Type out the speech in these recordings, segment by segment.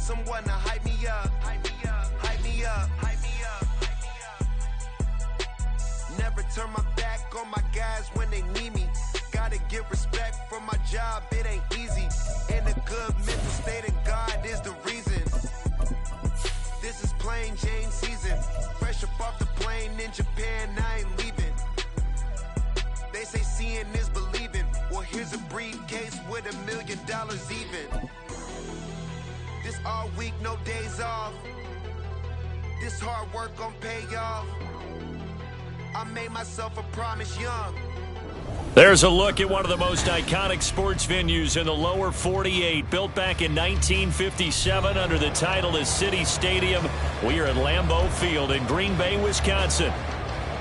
someone to hype me up, hype me up, hype me up, hype me up, hype me up. Never turn my back on my guys when they need me. Gotta give respect for my job, it ain't easy. And a good mental state of God is the reason. This is plain Jane season. Fresh up off the plane in Japan, I ain't leaving. They say seeing is believing. Well, here's a briefcase with $1 million even. This all week, no days off. This hard work gon' pay off. I made myself a promise young. There's a look at one of the most iconic sports venues in the lower 48. Built back in 1957 under the title of City Stadium. We are at Lambeau Field in Green Bay, Wisconsin.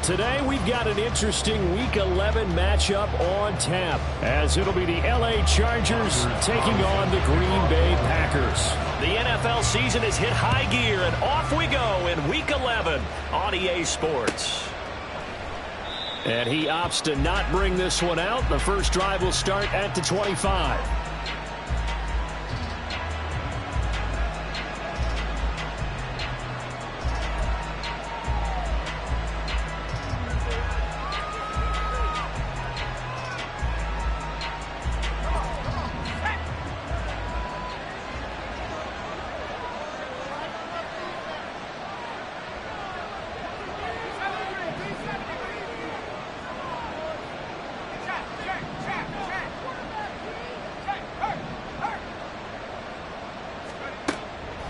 Today we've got an interesting Week 11 matchup on tap, as it'll be the LA Chargers taking on the Green Bay Packers. The NFL season has hit high gear, and off we go in Week 11 on EA Sports. And he opts to not bring this one out. The first drive will start at the 25.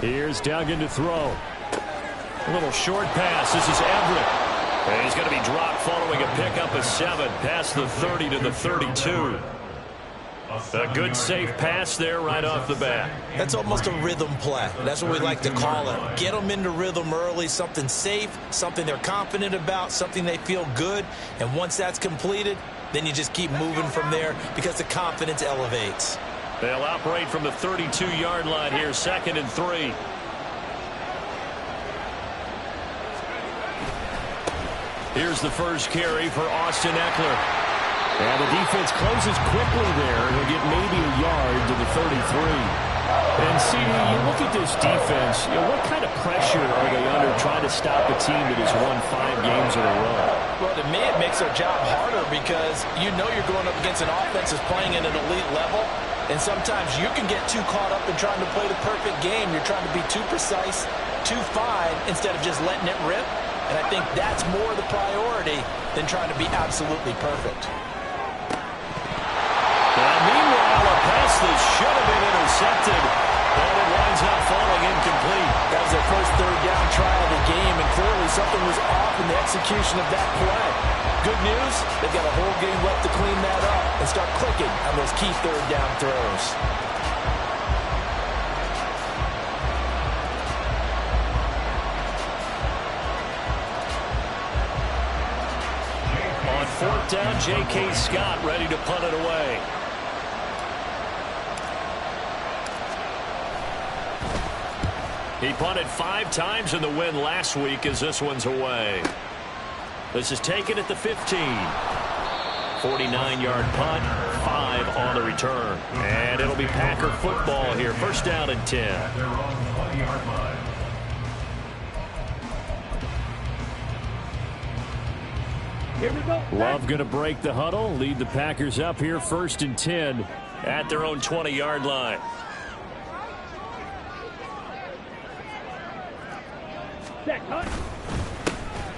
Here's Duggan to throw. A little short pass. This is Everett. And he's going to be dropped following a pickup of 7 past the 30 to the 32. A good safe pass there right off the bat. That's almost a rhythm play. That's what we like to call it. Get them into rhythm early, something safe, something they're confident about, something they feel good. And once that's completed, then you just keep moving from there because the confidence elevates. They'll operate from the 32-yard line here, 2nd and 3. Here's the first carry for Austin Eckler. And the defense closes quickly there. He'll get maybe a yard to the 33. And, CD, you look at this defense, what kind of pressure are they under trying to stop a team that has won 5 games in a row? Well, to me, it makes their job harder because you know you're going up against an offense that's playing at an elite level. And sometimes you can get too caught up in trying to play the perfect game. You're trying to be too precise, too fine, instead of just letting it rip. And I think that's more the priority than trying to be absolutely perfect. And meanwhile, a pass that should have been intercepted, and it winds up falling incomplete. That was their first third down try of the game, and clearly something was off in the execution of that play. Good news, they've got a whole game left to clean that up and start clicking on those key third down throws. On 4th down, J.K. Scott ready to punt it away. He punted 5 times in the win last week as this one's away. This is taken at the 15. 49-yard punt, 5 on the return. And it'll be Packer football here. 1st down and 10. Here we go. Love going to break the huddle, lead the Packers up here 1st and 10. At their own 20-yard line.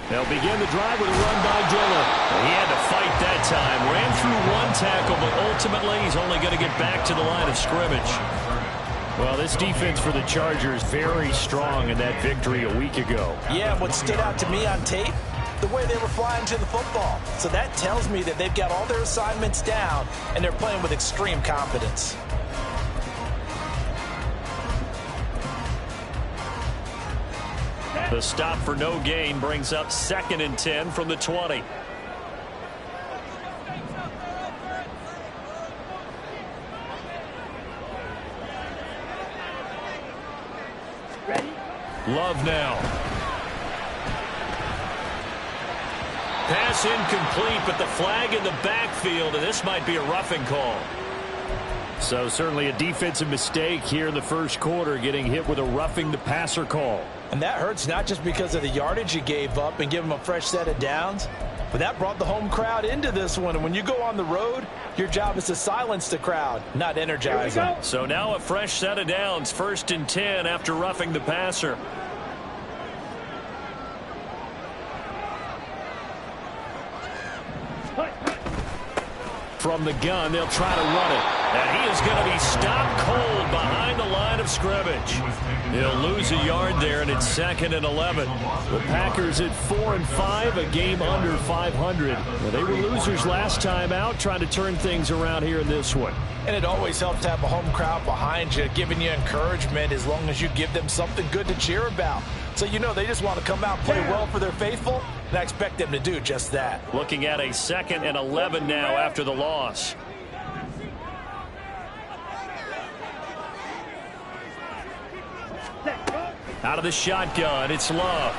They'll begin the drive with a run by Dillon. He had to fight that time. Ran through 1 tackle, but ultimately he's only going to get back to the line of scrimmage. Well, this defense for the Chargers very strong in that victory a week ago. Yeah, what stood out to me on tape, the way they were flying to the football. So that tells me that they've got all their assignments down, and they're playing with extreme confidence. The stop for no gain brings up 2nd and 10 from the 20. Ready? Love now. Pass incomplete, but the flag in the backfield, and this might be a roughing call. So certainly a defensive mistake here in the first quarter, getting hit with a roughing the passer call. And that hurts not just because of the yardage you gave up and give them a fresh set of downs, but that brought the home crowd into this one. And when you go on the road, your job is to silence the crowd, not energize them. So now a fresh set of downs, 1st and 10 after roughing the passer. From the gun, they'll try to run it. And he is going to be stopped cold behind the line of scrimmage. He'll lose a yard there, and it's 2nd and 11. The Packers at 4-5, a game under 500. Well, they were losers last time out, trying to turn things around here in this one. And it always helps to have a home crowd behind you, giving you encouragement as long as you give them something good to cheer about. So you know they just want to come out and play well for their faithful, and I expect them to do just that. Looking at a 2nd and 11 now after the loss. Out of the shotgun, it's Love.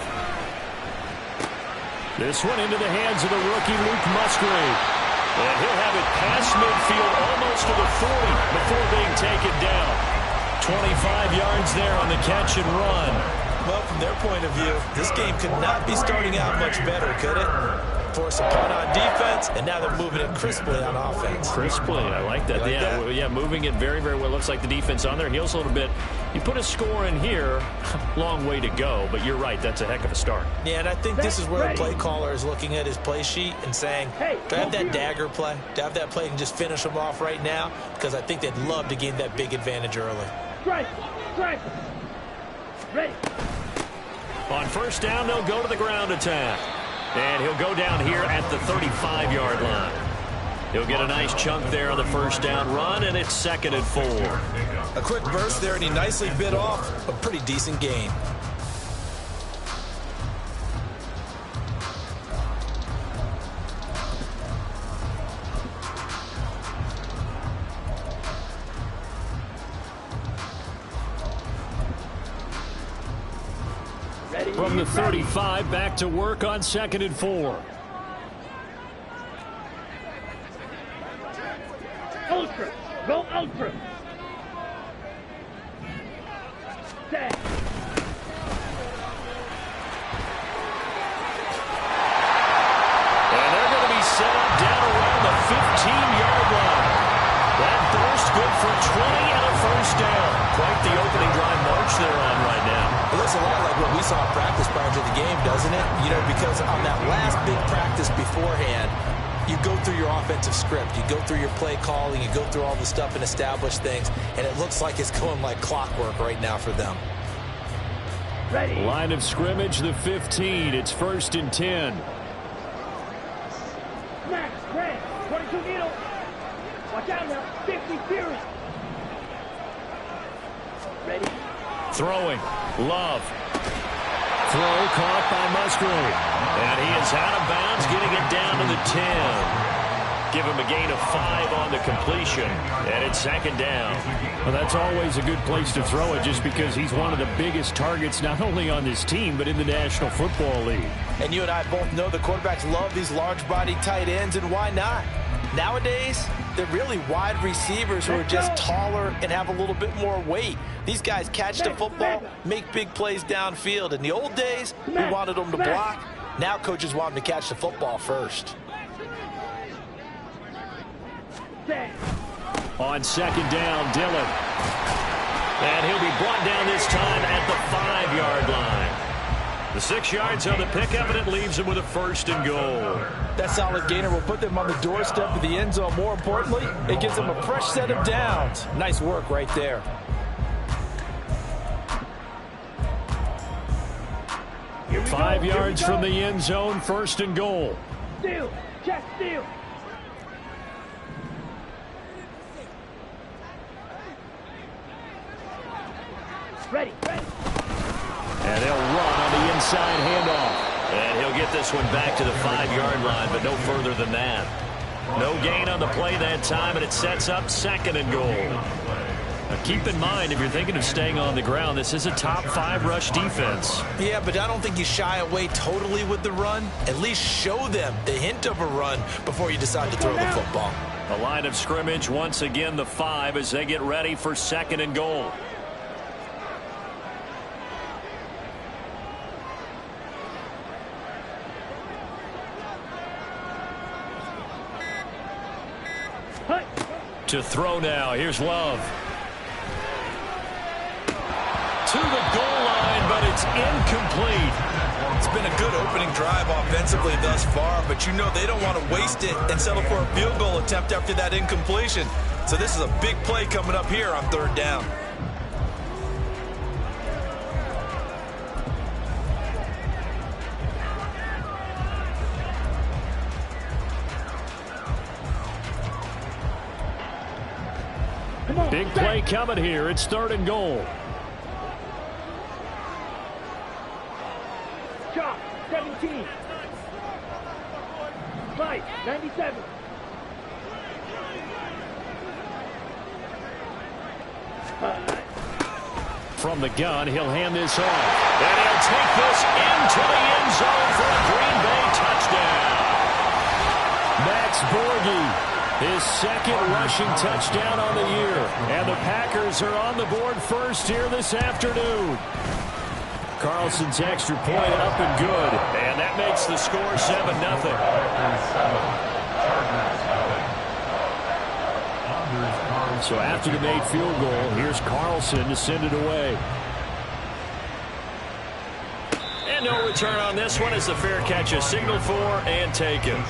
This one into the hands of the rookie Luke Musgrave. And he'll have it past midfield almost to the 40 before being taken down. 25 yards there on the catch and run. Well, from their point of view, this game could not be starting out much better, could it? Force a punt on defense, and now they're moving it crisply on offense. Crisply, I like that. Yeah, moving it very, very well. Looks like the defense on their heels a little bit. You put a score in here, long way to go, but you're right, that's a heck of a start. Yeah, and I think this is where the play caller is looking at his play sheet and saying, do I have that dagger play? Do I have that play and just finish them off right now? Because I think they'd love to gain that big advantage early. Strike! Ready! On 1st down, they'll go to the ground attack. And he'll go down here at the 35-yard line. He'll get a nice chunk there on the 1st down run, and it's 2nd and 4. A quick burst there, and he nicely bit off a pretty decent gain. From the 35, back to work on 2nd and 4. Ultra! Go ultra! Set! And they're going to be set up down around the 15-yard line. That burst good for 20 and a 1st down. Quite the opening drive march they're on right now. It looks a lot like what we saw in practice prior to the game, doesn't it? You know, because on that last big practice beforehand, you go through your offensive script, you go through your play calling, you go through all the stuff and establish things, and it looks like it's going like clockwork right now for them. Ready. Line of scrimmage, the 15. It's 1st and 10. Max, Grant, 22 needle. Watch out now, 50 Fury. Ready. Throwing. Love. Throw caught by Musgrave. And he is out of bounds, getting it down to the 10. Give him a gain of 5 on the completion. And it's 2nd down. Well, that's always a good place to throw it just because he's one of the biggest targets not only on this team but in the National Football League. And you and I both know the quarterbacks love these large-bodied tight ends, and why not? Nowadays, they're really wide receivers who are just taller and have a little bit more weight. These guys catch the football, make big plays downfield. In the old days, we wanted them to block. Now coaches want them to catch the football first. On 2nd down, Dillon. And he'll be brought down this time at the 5-yard line. The 6 yards on the pickup, and it leaves him with a 1st and goal. That solid gainer will put them on the doorstep of the end zone. More importantly, it gives them a fresh set of downs. Nice work right there. Here we 5 go. yards from the end zone, 1st and goal. Steal, check steal. Ready. And they'll run on the inside handoff. And he'll get this one back to the 5-yard line, but no further than that. No gain on the play that time, and it sets up 2nd and goal. Now keep in mind, if you're thinking of staying on the ground, this is a top 5 rush defense. Yeah, but I don't think you shy away totally with the run. At least show them the hint of a run before you decide to throw the football. The line of scrimmage, once again, the 5 as they get ready for 2nd and goal. To throw now. Here's Love. To the goal line, but it's incomplete. It's been a good opening drive offensively thus far, but you know they don't want to waste it and settle for a field goal attempt after that incompletion. So this is a big play coming up here on 3rd down. Big play coming here. It's 3rd and goal. Chop, 17. Mike, 97. From the gun, he'll hand this off. And he'll take this into the end zone for a Green Bay touchdown. Max Borghi, his 2nd rushing touchdown on the year. And the Packers are on the board first here this afternoon. Carlson's extra point up and good. And that makes the score 7-0. So after the made field goal, here's Carlson to send it away. And no return on this one as the fair catch is signaled for and taken.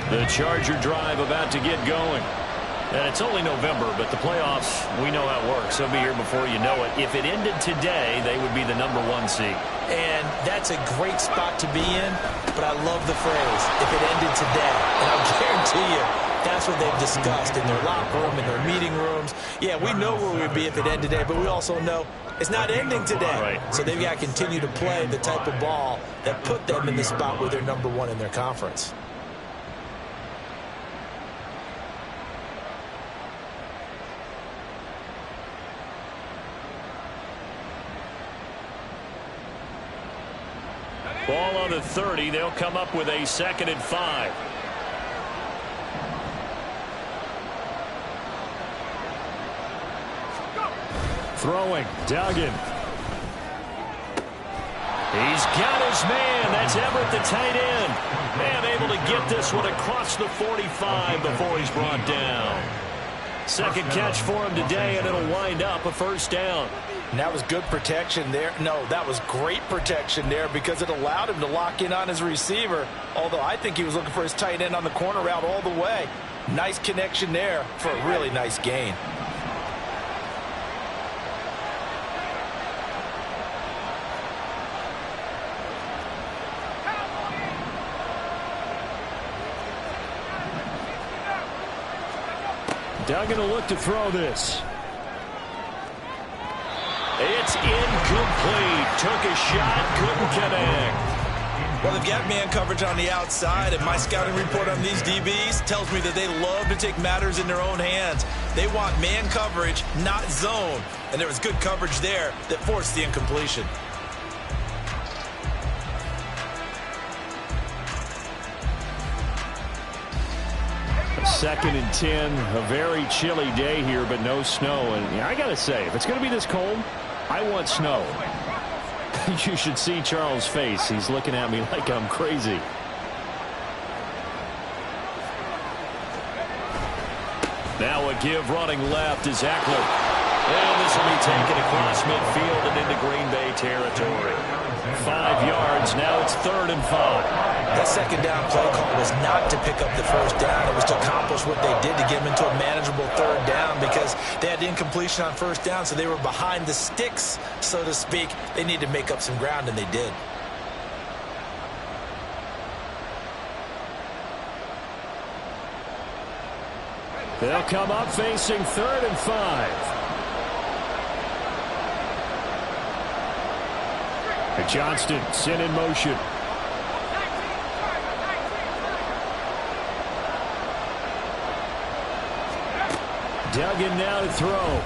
The Charger drive about to get going. And it's only November, but the playoffs, we know how it works. They'll be here before you know it. If it ended today, they would be the #1 seed. And that's a great spot to be in, but I love the phrase, if it ended today. And I'll guarantee you, that's what they've discussed in their locker room, in their meeting rooms. Yeah, we know where we'd be if it ended today, but we also know it's not ending today. Right. So they've got to continue to play the type of ball that put them in the spot where they're #1 in their conference. Ball on the 30. They'll come up with a 2nd and 5. Throwing, Duggan. He's got his man. That's Everett, the tight end. And able to get this one across the 45 before he's brought down. 2nd catch for him today, and it'll wind up a 1st down. And that was good protection there. No, that was great protection there because it allowed him to lock in on his receiver, although I think he was looking for his tight end on the corner route all the way. Nice connection there for a really nice gain. Duggan will look to throw this. It's incomplete. Took a shot, couldn't connect. Well, they've got man coverage on the outside, and my scouting report on these DBs tells me that they love to take matters in their own hands. They want man coverage, not zone. And there was good coverage there that forced the incompletion. Second and 10, a very chilly day here, but no snow. And I got to say, if it's going to be this cold, I want snow. You should see Charles' face. He's looking at me like I'm crazy. Now a give running left is Eckler. And this will be taken across midfield and into Green Bay territory. 5 yards. Now it's 3rd and 5. That 2nd down play call was not to pick up the 1st down. It was to accomplish what they did to get them into a manageable 3rd down because they had incompletion on 1st down, so they were behind the sticks, so to speak. They needed to make up some ground, and they did. They'll come up facing 3rd and 5. And Johnston sent in motion. Duggan now to throw.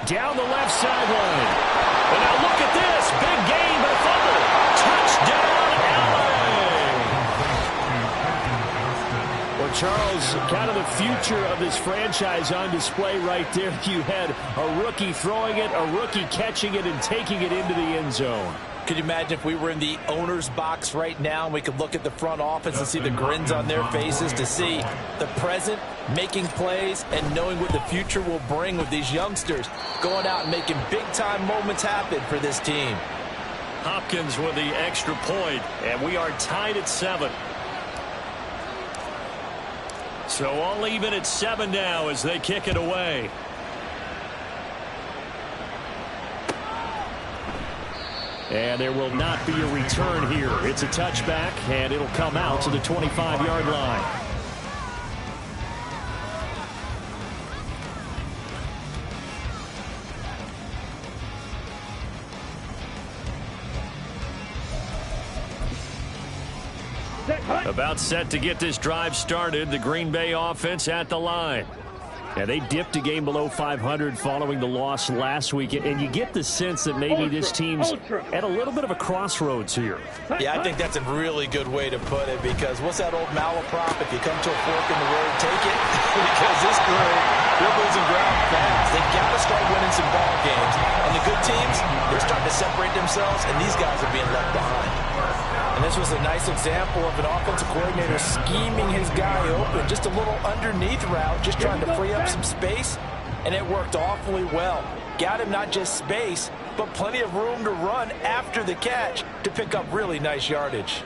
Down the left sideline. And now look at this. Big game, but a fumble. Touchdown, LA. Well, Charles, kind of the future of this franchise on display right there. You had a rookie throwing it, a rookie catching it, and taking it into the end zone. Could you imagine if we were in the owner's box right now and we could look at the front office and see the grins on their faces, to see the present making plays and knowing what the future will bring with these youngsters going out and making big-time moments happen for this team. Hopkins with the extra point, and we are tied at 7. So all even at 7 now as they kick it away. And there will not be a return here. It's a touchback, and it'll come out to the 25-yard line. About set to get this drive started. The Green Bay offense at the line. Yeah, they dipped a game below 500 following the loss last week, and you get the sense that maybe this team's at a little bit of a crossroads here. Yeah, I think that's a really good way to put it, because what's that old malaprop? If you come to a fork in the road, take it. Because this group, they're losing ground fast. They've got to start winning some ball games. And the good teams, they're starting to separate themselves, and these guys are being left behind. And this was a nice example of an offensive coordinator scheming his guy open. Just a little underneath route, just trying to free up some space, and it worked awfully well. Got him not just space, but plenty of room to run after the catch to pick up really nice yardage.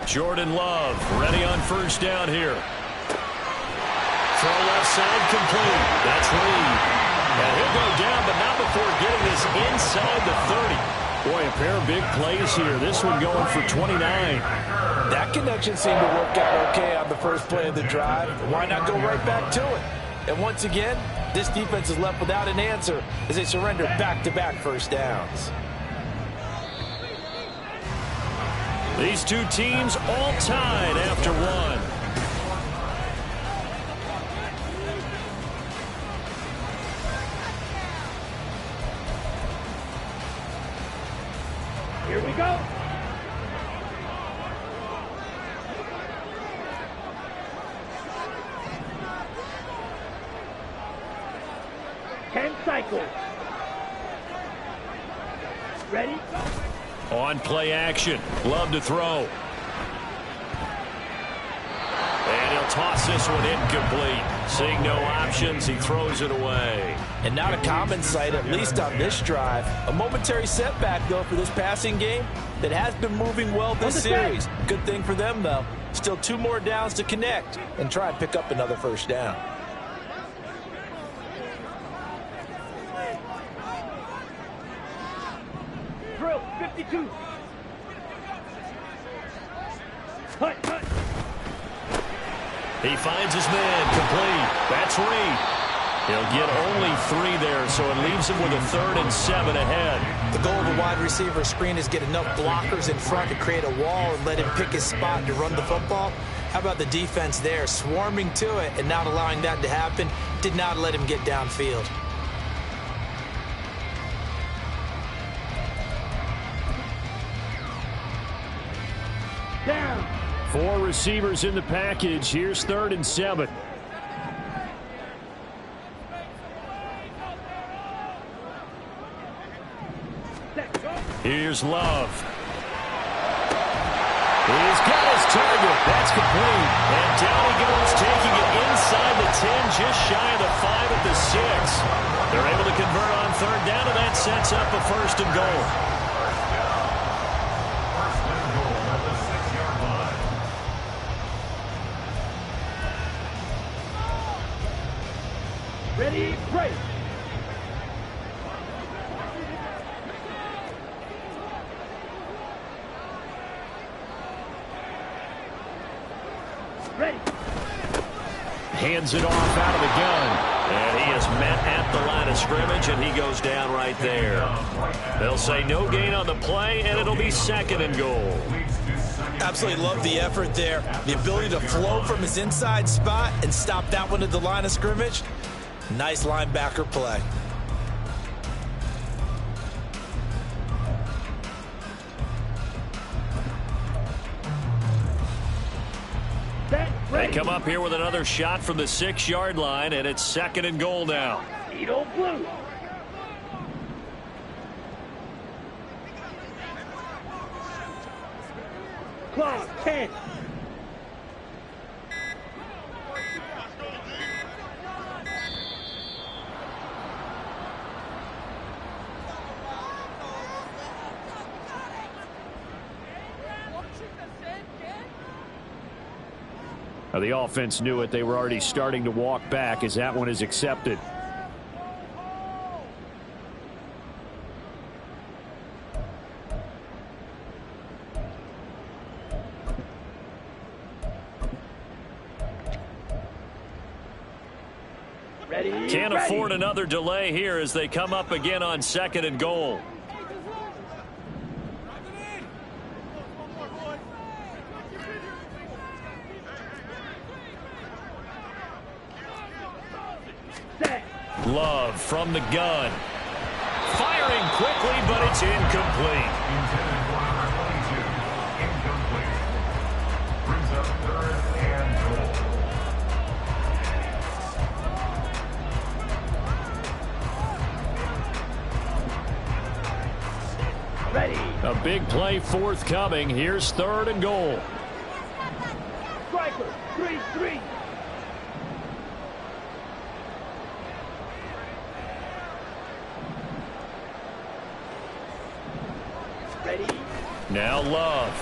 Jordan Love ready on first down here. Throw left side complete. That's Lee. And he'll go down, but not before getting this inside the 30. Boy, a pair of big plays here. This one going for 29. That connection seemed to work out okay on the first play of the drive. Why not go right back to it? And once again, this defense is left without an answer as they surrender back-to-back first downs. These two teams all tied after one. Here we go. Ten cycles. Ready? On play action. Love to throw. And he'll toss this one incomplete. Seeing no options, he throws it away. And not a common sight, at least on this drive. A momentary setback, though, for this passing game that has been moving well this series. Good thing for them, though. Still 2 more downs to connect and try and pick up another first down. Drill 52. Cut, cut. He finds his man complete. That's Reed. He'll get only 3 there, so it leaves him with a 3rd and 7 ahead. The goal of a wide receiver screen is get enough blockers in front to create a wall and let him pick his spot to run the football. How about the defense there, swarming to it and not allowing that to happen? Did not let him get downfield. Down. 4 receivers in the package. Here's 3rd and 7. Here's Love. He's got his target. That's complete. And down he goes, taking it inside the 10, just shy of the 5 at the 6. They're able to convert on 3rd down, and that sets up a 1st and goal. Ready, break. hands it off out of the gun. And he is met at the line of scrimmage, and he goes down right there. They'll say no gain on the play, and it'll be 2nd and goal. Absolutely love the effort there. The ability to flow from his inside spot and stop that one at the line of scrimmage. Nice linebacker play. They come up here with another shot from the 6-yard line, and it's 2nd and goal now. Edo blue. Clock 10. Now, the offense knew it. They were already starting to walk back as that one is accepted. Can't afford another delay here as they come up again on 2nd and goal. Love from the gun. Firing quickly, but it's incomplete. Brings up 3rd and goal. Ready. A big play forthcoming. Here's 3rd and goal. Striker 3-3. Ready. Now Love.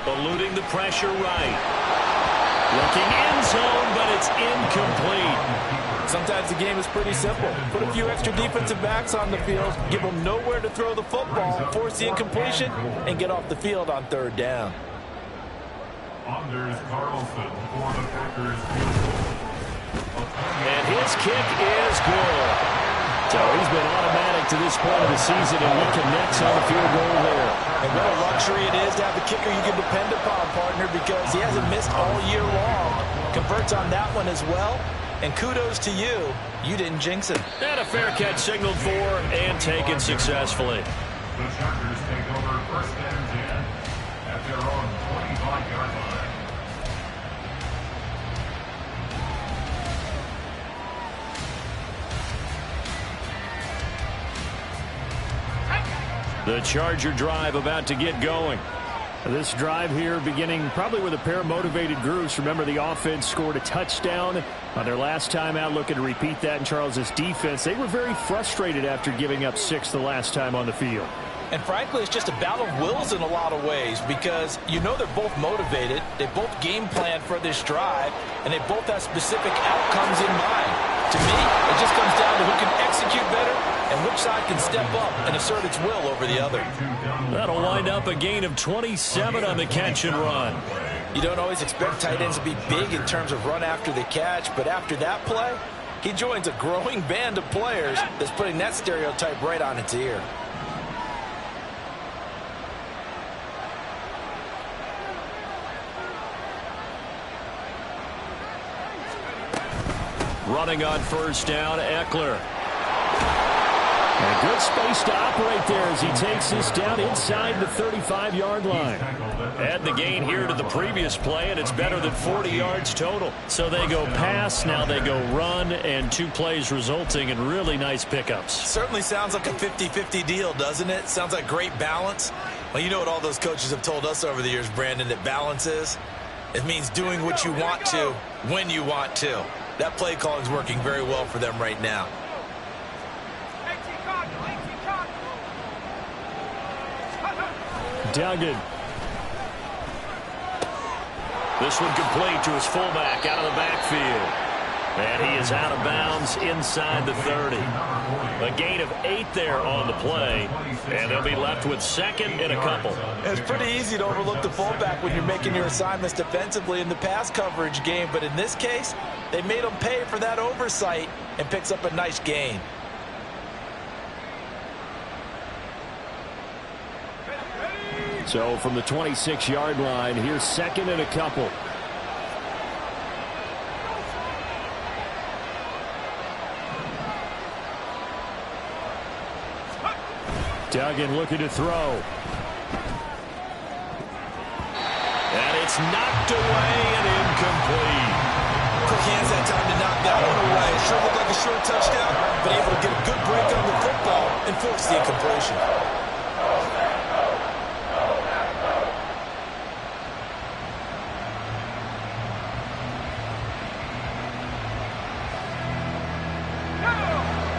Eluding the pressure right. Looking end zone, but it's incomplete. Sometimes the game is pretty simple. Put a few extra defensive backs on the field, give them nowhere to throw the football, force the incompletion, and get off the field on 3rd down. Anders Carlson for the Packers. And his kick is good. So he's been automatic to this point of the season, and he connects on the field goal there. And what a luxury it is to have a kicker you can depend upon, partner, because he hasn't missed all year long. Converts on that one as well. And kudos to you. You didn't jinx it. And a fair catch signaled for and taken successfully. The Chargers take over 1st and 10 at their own 25-yard line. The Charger drive about to get going. This drive here beginning probably with a pair of motivated groups. Remember, the offense scored a touchdown on their last time out. Looking to repeat that in Charles' defense. They were very frustrated after giving up 6 the last time on the field. And frankly, it's just a battle of wills in a lot of ways because you know they're both motivated. They both game plan for this drive, and they both have specific outcomes in mind. To me, it just comes down to who can execute better and which side can step up and assert its will over the other. That'll wind up a gain of 27 on the catch and run. You don't always expect tight ends to be big in terms of run after the catch, but after that play, he joins a growing band of players that's putting that stereotype right on its ear. Running on 1st down, Eckler. And good space to operate there as he takes this down inside the 35-yard line. Add the gain here to the previous play, and it's better than 40 yards total. So they go pass, now they go run, and 2 plays resulting in really nice pickups. Certainly sounds like a 50-50 deal, doesn't it? Sounds like great balance. Well, you know what all those coaches have told us over the years, Brandon, that balance is? It means doing what you want to when you want to. That play calling is working very well for them right now. Duggan. This one complete to his fullback out of the backfield. And he is out of bounds inside the 30. A gain of 8 there on the play, and they'll be left with second and a couple. It's pretty easy to overlook the fullback when you're making your assignments defensively in the pass coverage game, but in this case, they made him pay for that oversight and picks up a nice gain. So from the 26-yard line, here's second and a couple. Duggan looking to throw. And it's knocked away and incomplete. Quick hands that time to knock that one away. It sure looked like a short touchdown, but able to get a good break on the football and force the incompletion.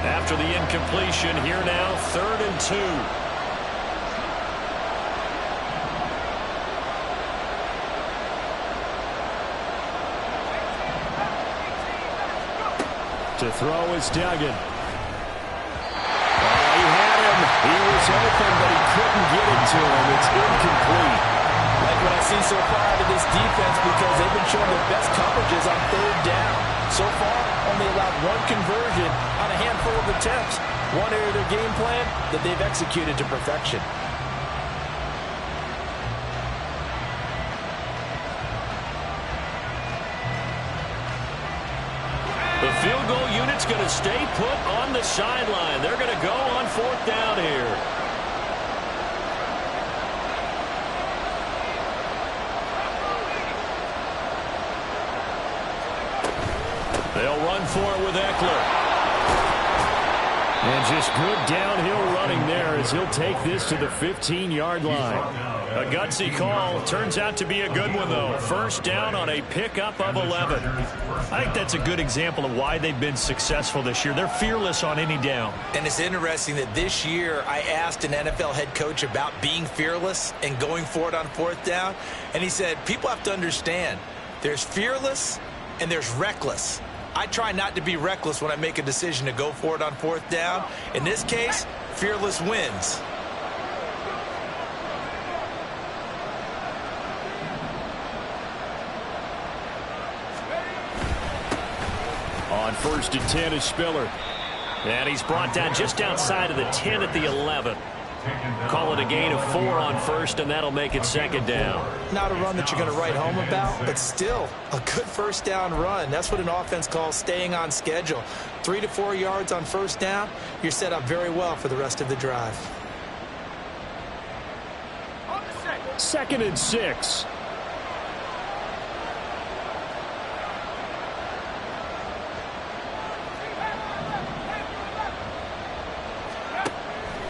After the incompletion, here now, 3rd and 2. To throw is Duggan. Oh, he had him. He was open, but he couldn't get it to him. It's incomplete. Like what I've seen so far out of this defense, because they've been showing their best coverages on 3rd down. So far, only allowed 1 conversion on a handful of attempts. One area of their game plan that they've executed to perfection. The field goal unit's going to stay put on the sideline. They're going to go on 4th down here. They'll run for it with Eckler. And just good downhill running there as he'll take this to the 15-yard line. A gutsy call. Turns out to be a good one, though. 1st down on a pickup of 11. I think that's a good example of why they've been successful this year. They're fearless on any down. And it's interesting that this year I asked an NFL head coach about being fearless and going for it on 4th down. And he said, people have to understand, there's fearless and there's reckless. I try not to be reckless when I make a decision to go for it on 4th down. In this case, fearless wins. On 1st and 10 is Spiller. And he's brought down just outside of the 10 at the 11. Call it a gain of 4 on 1st, and that'll make it 2nd down. Not a run that you're going to write home about, but still a good 1st down run. That's what an offense calls staying on schedule. 3 to 4 yards on 1st down, you're set up very well for the rest of the drive. 2nd and 6.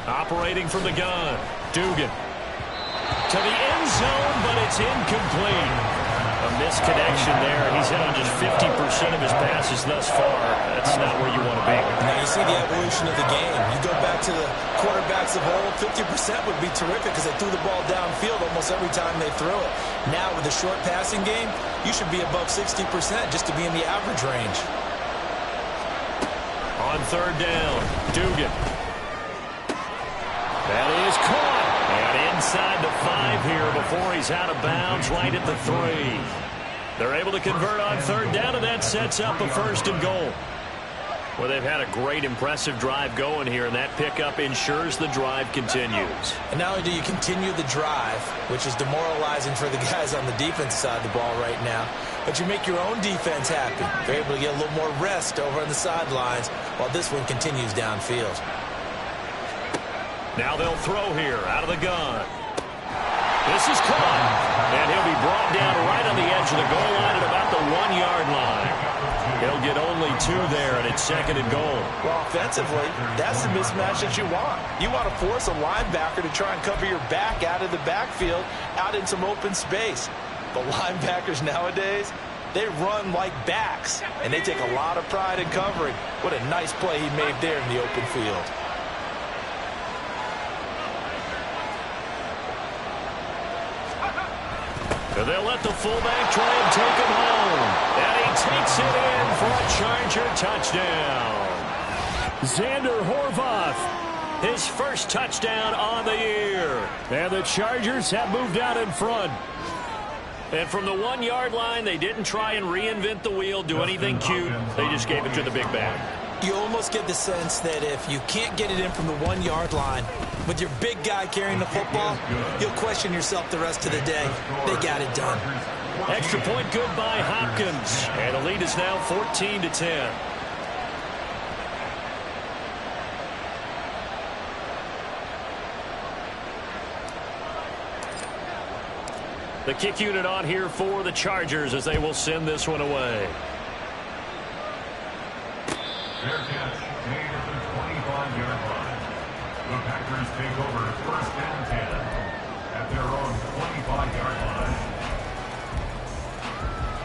Operating from the gun, Dugan. To the end zone, but it's incomplete. A misconnection there. He's hit on just 50% of his passes thus far. That's not where you want to be. Now you see the evolution of the game. You go back to the quarterbacks of old, 50% would be terrific because they threw the ball downfield almost every time they threw it. Now with the short passing game, you should be above 60% just to be in the average range. On 3rd down, Dugan. That is caught. And inside the 5 here before he's out of bounds, right at the 3. They're able to convert on 3rd down, and that sets up a 1st and goal. Well, they've had a great, impressive drive going here, and that pickup ensures the drive continues. And not only do you continue the drive, which is demoralizing for the guys on the defense side of the ball right now, but you make your own defense happy. They're able to get a little more rest over on the sidelines while this one continues downfield. Now they'll throw here out of the gun. This is caught, and he'll be brought down right on the edge of the goal line at about the 1-yard line. He'll get only 2 there, and it's 2nd and goal. Well, offensively, that's the mismatch that you want. You want to force a linebacker to try and cover your back out of the backfield, out in some open space. But linebackers nowadays, they run like backs, and they take a lot of pride in covering. What a nice play he made there in the open field. And they'll let the fullback try and take him home. And he takes it in for a Charger touchdown. Xander Horvath, His first touchdown on the year. and the Chargers have moved out in front. And from the 1-yard line, they didn't try and reinvent the wheel, do anything cute. They just gave it to the big back. You almost get the sense that if you can't get it in from the 1-yard line with your big guy carrying the football, you'll question yourself the rest of the day. They got it done. Extra point good by Hopkins. And the lead is now 14-10. The kick unit on here for the Chargers as they will send this one away. Fair catch made at the 25-yard line. The Packers take over first and 10 at their own 25-yard line.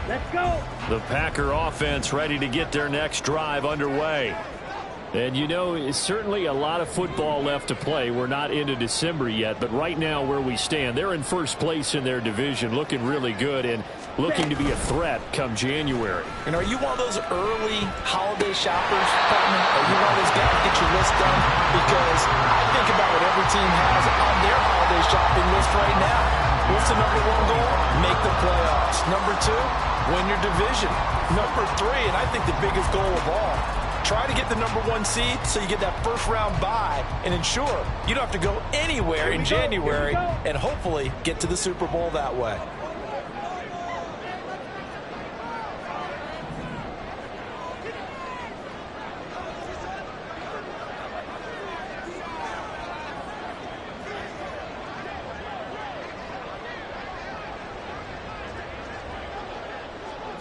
Let's go. The Packer offense ready to get their next drive underway. And you know, it's certainly a lot of football left to play. We're not into December yet, but right now where we stand, they're in first place in their division, looking really good and looking to be a threat come January. And are you one of those early holiday shoppers, partner? Are you one of those guys to get your list done? Because I think about what every team has on their holiday shopping list right now. What's the number 1 goal? Make the playoffs. Number 2, win your division. Number 3, and I think the biggest goal of all, try to get the number 1 seed so you get that first-round bye and ensure you don't have to go anywhere in January and hopefully get to the Super Bowl that way.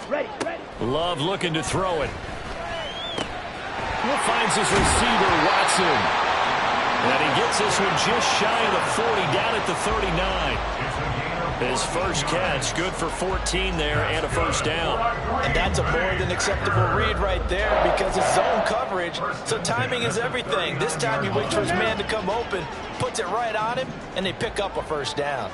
Ready, ready. Love looking to throw it. Finds his receiver, Watson. And he gets this one just shy of the 40, down at the 39. His first catch, good for 14 there and a first down. And that's a more than acceptable read right there because it's zone coverage, so timing is everything. This time he waits for his man to come open, puts it right on him, and they pick up a first down.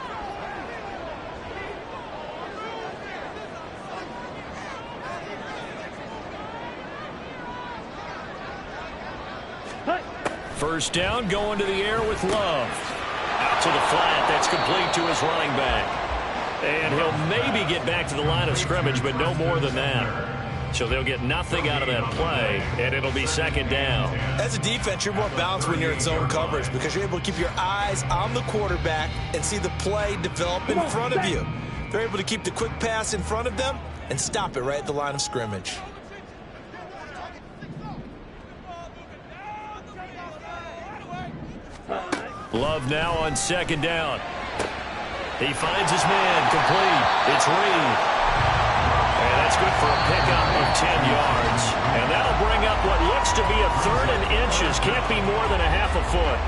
First down, going to the air with Love. Out to the flat, that's complete to his running back. And he'll maybe get back to the line of scrimmage, but no more than that. So they'll get nothing out of that play, and it'll be second down. As a defense, you're more balanced when you're in zone coverage because you're able to keep your eyes on the quarterback and see the play develop in front of you. They're able to keep the quick pass in front of them and stop it right at the line of scrimmage. Love now on second down. He finds his man, complete. It's Reed. And that's good for a pickup of 10 yards. And that'll bring up what looks to be a 3rd and inches. Can't be more than a half a foot.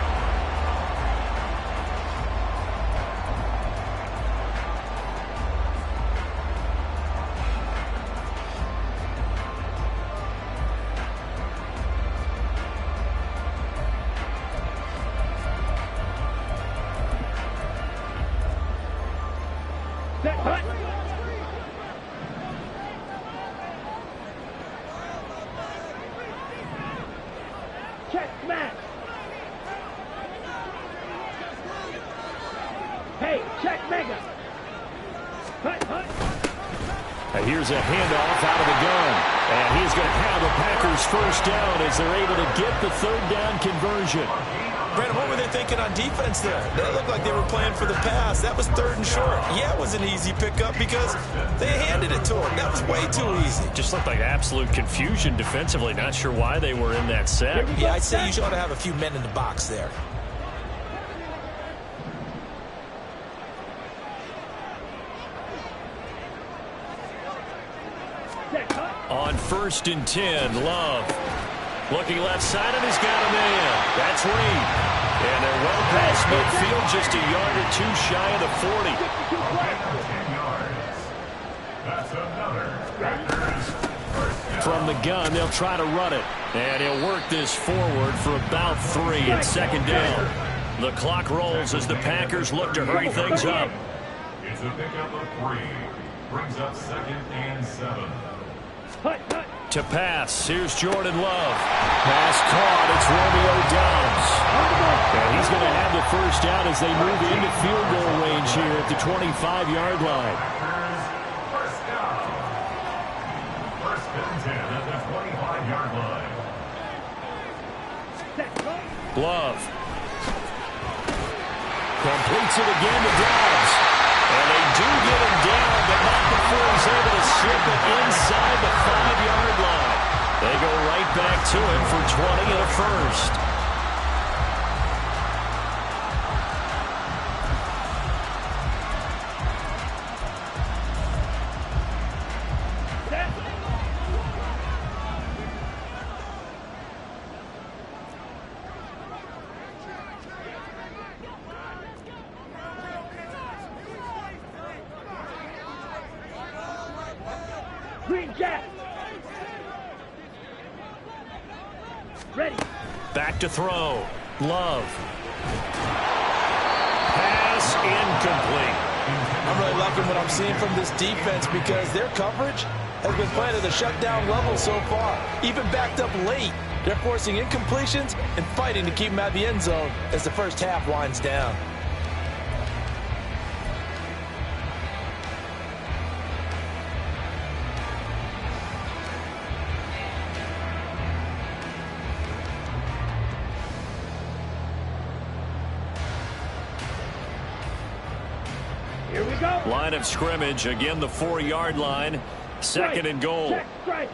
Check smash. Hey, check mega. Hut, hut. And here's a handoff out of the gun. And he's going to have the Packers first down as they're able to get the 3rd down conversion. Brandon, what were they thinking on defense there? They looked like they were playing for the pass. That was 3rd and short. Yeah, it was an easy pickup because they handed it to him. That was way too easy. Just looked like absolute confusion defensively. Not sure why they were in that set. Yeah, I'd say you ought to have a few men in the box there. On 1st and 10, Love. Looking left side, and he's got a man. That's Reed. And they're well past midfield, just a yard or 2 shy of the 40. 10 yards. That's another Packers first down. From the gun, they'll try to run it. And he'll work this forward for about 3 and second down. The clock rolls as the Packers look to hurry things up. It's a pickup of 3. Brings up 2nd and 7. To pass, here's Jordan Love. Pass caught, it's Romeo Dobbs. And he's going to have the first down as they move into field goal range here at the 25-yard line. First down. First and 10 at the 25-yard line. Love. Completes it again to Dobbs. And they do get him down, but not before he's able to slip it inside the 5-yard line. They go right back to him for 20 and a first. Green Jack. Ready. Back to throw. Love. Pass incomplete. I'm really liking what I'm seeing from this defense because their coverage has been playing at the shutdown level so far. Even backed up late, they're forcing incompletions and fighting to keep them out of the end zone as the first half winds down. Here we go. Line of scrimmage, again the 4-yard line. Second and goal. Check, strike.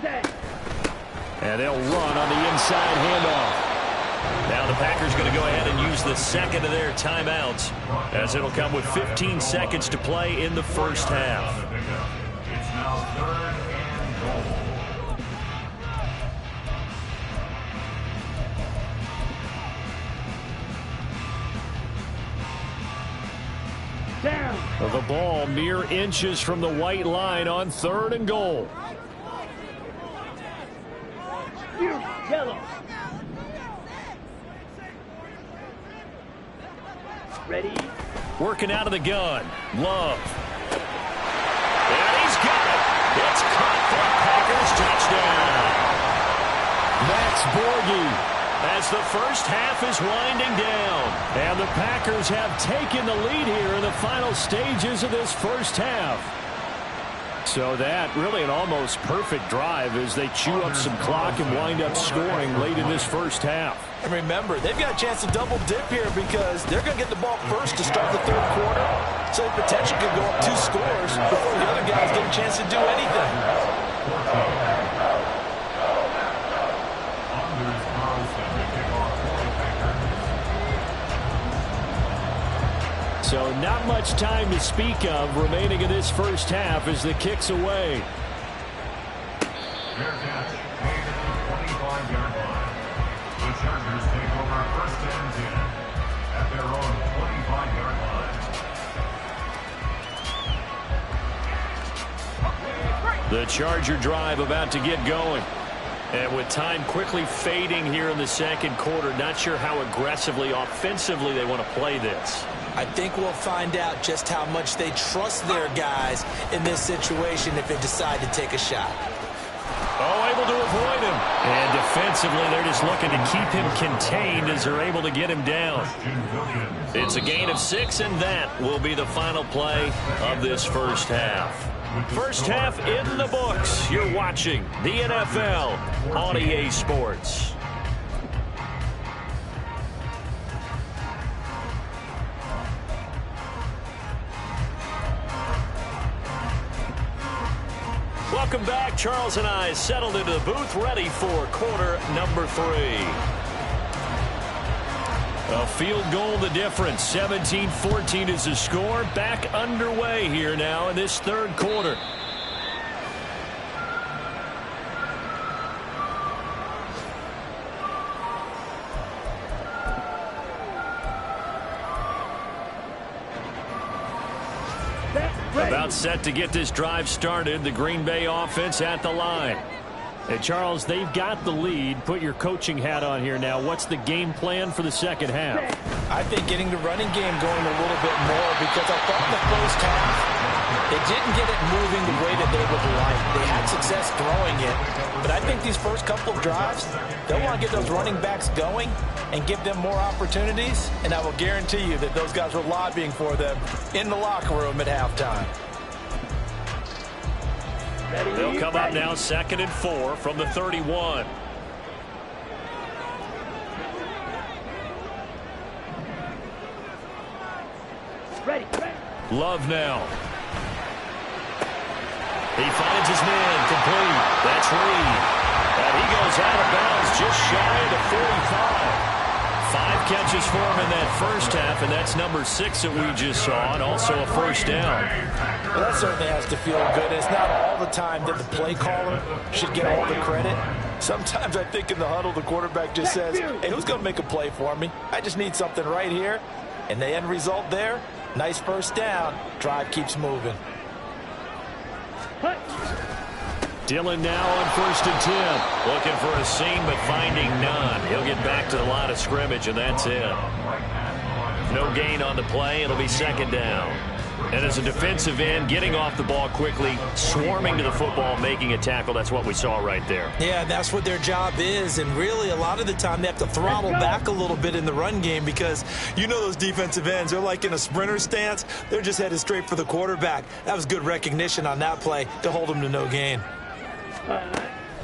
Set. And they'll run on the inside handoff. Now the Packers going to go ahead and use the second of their timeouts, as it'll come with 15 seconds to play in the first half. It's now third and goal. Down. The ball mere inches from the white line on third and goal. Yellow. Ready. Working out of the gun. Love. And he's got it. It's caught for a Packers touchdown. Max Borghi, as the first half is winding down. And the Packers have taken the lead here in the final stages of this first half. So that really an almost perfect drive as they chew up some clock and wind up scoring late in this first half. And remember, they've got a chance to double dip here because they're going to get the ball first to start the third quarter. So they potentially could go up 2 scores before the other guys get a chance to do anything. So not much time to speak of remaining in this first half as the kick's away. Fair catch made at the 25-yard line. The Chargers take over first and 10 at their own 25-yard line. The Charger drive about to get going. And with time quickly fading here in the second quarter, not sure how aggressively, offensively they want to play this. I think we'll find out just how much they trust their guys in this situation if they decide to take a shot. Oh, able to avoid him. And defensively, they're just looking to keep him contained as they're able to get him down. It's a gain of 6, and that will be the final play of this first half. First half in the books. You're watching the NFL on EA Sports. Welcome back. Charles and I settled into the booth, ready for quarter number 3. A field goal the difference. 17-14 is the score. Back underway here now in this third quarter. About set to get this drive started. The Green Bay offense at the line. Hey, Charles, they've got the lead. Put your coaching hat on here now. What's the game plan for the second half? I think getting the running game going a little bit more because I thought in the first half They didn't get it moving the way that they would like. They had success throwing it, but I think these first couple of drives, they'll want to get those running backs going and give them more opportunities, and I will guarantee you that those guys were lobbying for them in the locker room at halftime. They'll come up now 2nd and 4 from the 31. Ready. Love now. He finds his man complete. That's Reed. And he goes out of bounds just shy of the 45. 5 catches for him in that first half, and that's number 6 that we just saw, and also a first down. Well, that certainly has to feel good. It's not all the time that the play caller should get all the credit. Sometimes I think in the huddle, the quarterback just says, hey, who's going to make a play for me? I just need something right here. And the end result there, nice first down. Drive keeps moving. Dillon now on 1st and 10. Looking for a seam, but finding none. He'll get back to the line of scrimmage, and that's it. No gain on the play. It'll be 2nd down. And as a defensive end, getting off the ball quickly, swarming to the football, making a tackle, that's what we saw right there. Yeah, that's what their job is. And really, a lot of the time, they have to throttle back a little bit in the run game because you know those defensive ends, they're like in a sprinter stance. They're just headed straight for the quarterback. That was good recognition on that play to hold them to no gain.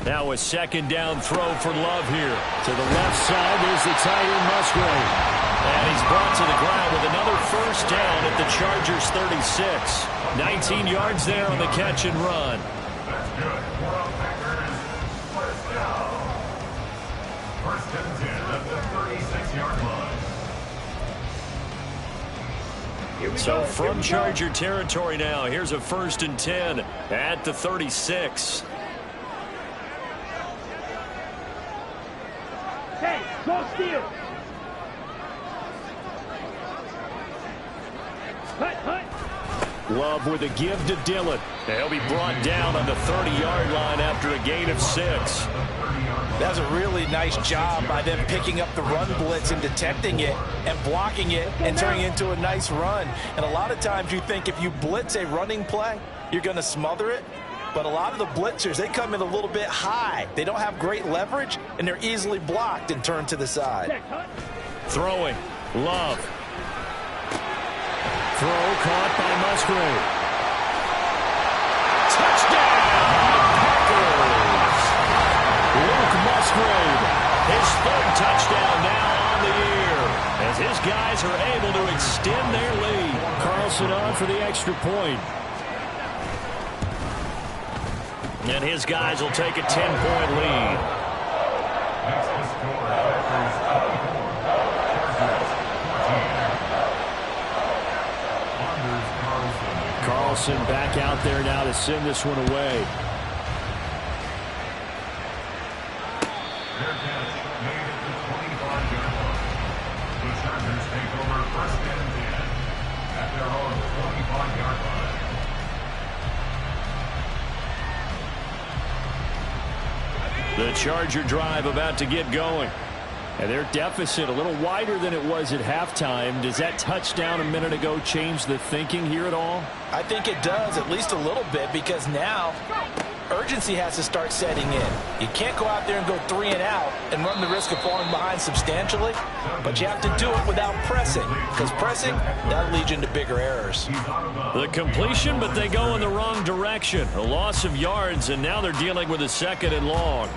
Now a 2nd down throw for Love here. To the left side, there's the tight end Musgrave. And he's brought to the ground with another first down at the Chargers 36. 19 yards there on the catch and run. That's good. For our Packers, first down. 1st and 10 at the 36-yard line. So from Charger territory now, here's a 1st and 10 at the 36. Hey, go steal. Love with a give to Dillon. He'll be brought down on the 30-yard line after a gain of 6. That was a really nice job by them picking up the run blitz and detecting it and blocking it and turning it into a nice run. And a lot of times you think if you blitz a running play, you're going to smother it. But a lot of the blitzers, they come in a little bit high. They don't have great leverage, and they're easily blocked and turned to the side. Throwing. Love. Throw caught by Musgrave. Touchdown, Packers! Luke Musgrave, his 3rd touchdown now on the year, as his guys are able to extend their lead. Carlson on for the extra point. And his guys will take a 10-point lead. Next to score, Packers 24, Chargers 14. Carlson back out there now to send this one away. Their catch made at the 25-yard line. The Chargers take over 1st and 10 at their own 25-yard line. The Charger drive about to get going. And their deficit a little wider than it was at halftime. Does that touchdown a minute ago change the thinking here at all? I think it does, at least a little bit, because now urgency has to start setting in. You can't go out there and go 3 and out and run the risk of falling behind substantially, but you have to do it without pressing, because pressing, that'll lead you into bigger errors. The completion, but they go in the wrong direction. A loss of yards, and now they're dealing with a 2nd and long.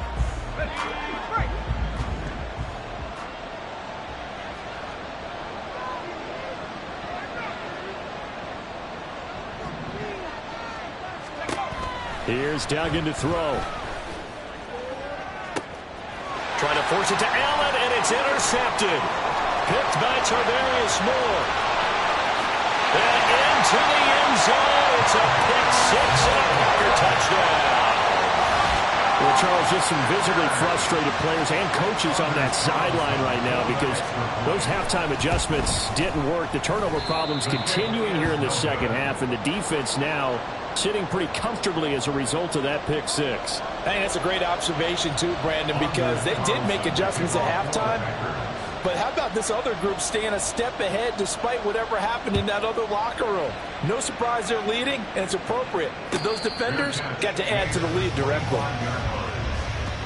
Here's Duggan to throw. Trying to force it to Allen, and it's intercepted. Picked by Tarvarius Moore. And into the end zone. It's a pick-6 and a Packer touchdown. Well, Charles, just some visibly frustrated players and coaches on that sideline right now because those halftime adjustments didn't work. The turnover problems continuing here in the 2nd half, and the defense now sitting pretty comfortably as a result of that pick-6. I think that's a great observation, too, Brandon, because they did make adjustments at halftime, but how about this other group staying a step ahead despite whatever happened in that other locker room? No surprise they're leading, and it's appropriate that those defenders got to add to the lead directly.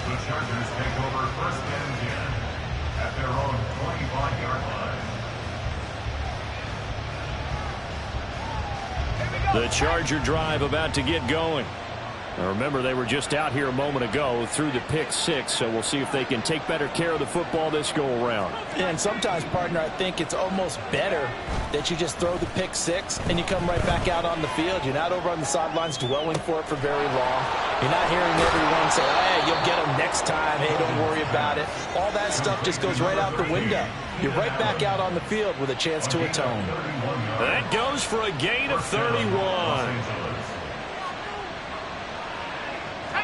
The Chargers take over first and 10 at their own 25-yard line. The Charger drive about to get going. Now remember, they were just out here a moment ago through the pick six, so we'll see if they can take better care of the football this go-around. And sometimes, partner, I think it's almost better that you just throw the pick six and you come right back out on the field. You're not over on the sidelines dwelling for it for very long. You're not hearing everyone say, hey, you'll get them next time. Hey, don't worry about it. All that stuff just goes right out the window. You're right back out on the field with a chance to atone. That goes for a gain of 31.